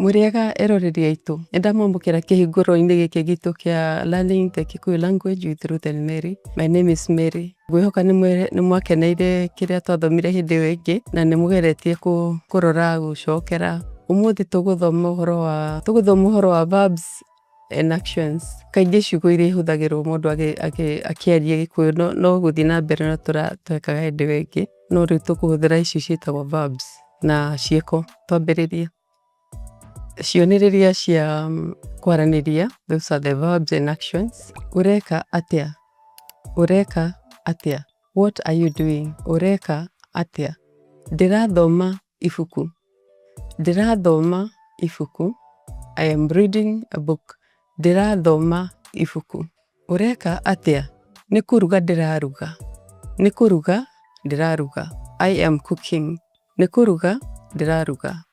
Muriaga eroreri aitu. Ndamwamukira kihinguro-ini giki gitu kia Learning the Kikuyu Language with Ruth and Mary. My name is Mary. Ngwihoka ni mwakeneire kiria twathomire hindi iyo ingi na ni mugeretie kurora gucokera. Umuthi tuguthoma uhoro wa verbs and actions. Kaingĩ ciugo iria ihuthagirwo mundu akiaria Gikuyu no guthii na mbere no twekaga hindi iyo ingi no riu tukuhuthira ici cietagwo verbs na cieko. Twambiririe. Cionereria cia kwaraniria. Those are the verbs and actions. Ureka atia. Ureka atia. What are you doing? Ureka atia. Ndirathoma ibuku. Ndirathoma ibuku. I am reading a book. Ndirathoma ibuku. Ureka atia. Ni kuruga ndiraruga. Ni kuruga ndiraruga. I am cooking. Ni kuruga ndiraruga.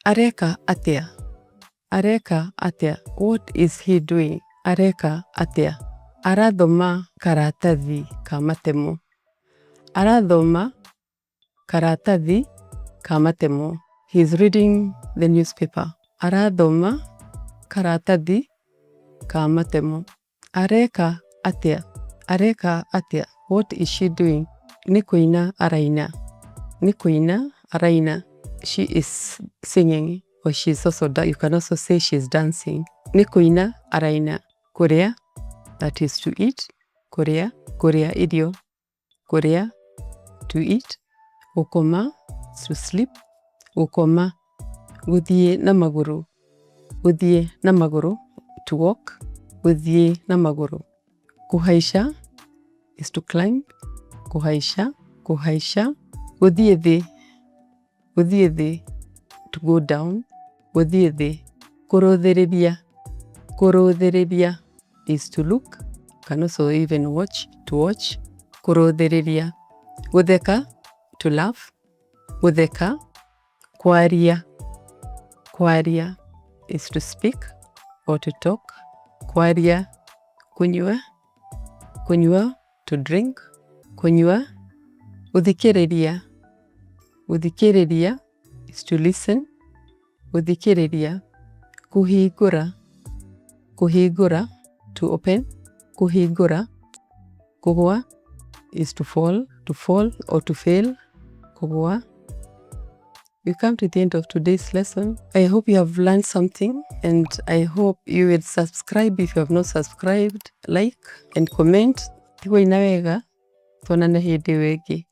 Areka atia. Areka atia. What is he doing? Areka atia. Arathoma karatathi ka matemo. Arathoma karatathi ka matemo. He is reading the newspaper. Arathoma karatathi ka matemo. Areka atia. Areka atia. What is she doing? Ni kuina araina. Ni kuina araina. She is singing, or she's also, you can also say she's dancing. Ni kuina araina. Kuria, that is to eat. Kuria, kuria irio. Kuria, to eat. Gukoma, to sleep. Gukoma, guthie na maguru. Guthie na maguru, to walk. Guthie na maguru. Kuhaisha is to climb. Kuhaisha, kuhaisha. Guthie thi. Guthie thi, to go down. Guthie thi. Kurothereria. Kurothereria is to look. Can also even watch, to watch. Kurothereria. Gutheka, to laugh. Gutheka. Kwaria. Kwaria is to speak or to talk. Kwaria. Kunywa. Kunywa, to drink. Kunywa. Guthikiriria. Guthikiriria is to listen. Guthikiriria. Kuhingura. Kuhingura, to open. Kuhingura. Kugwa is to fall or to fail. Kugwa. We come to the end of today's lesson. I hope you have learned something, and I hope you will subscribe if you have not subscribed, like and comment. Tigwo ina wega, tuonane hindi iyo ingi.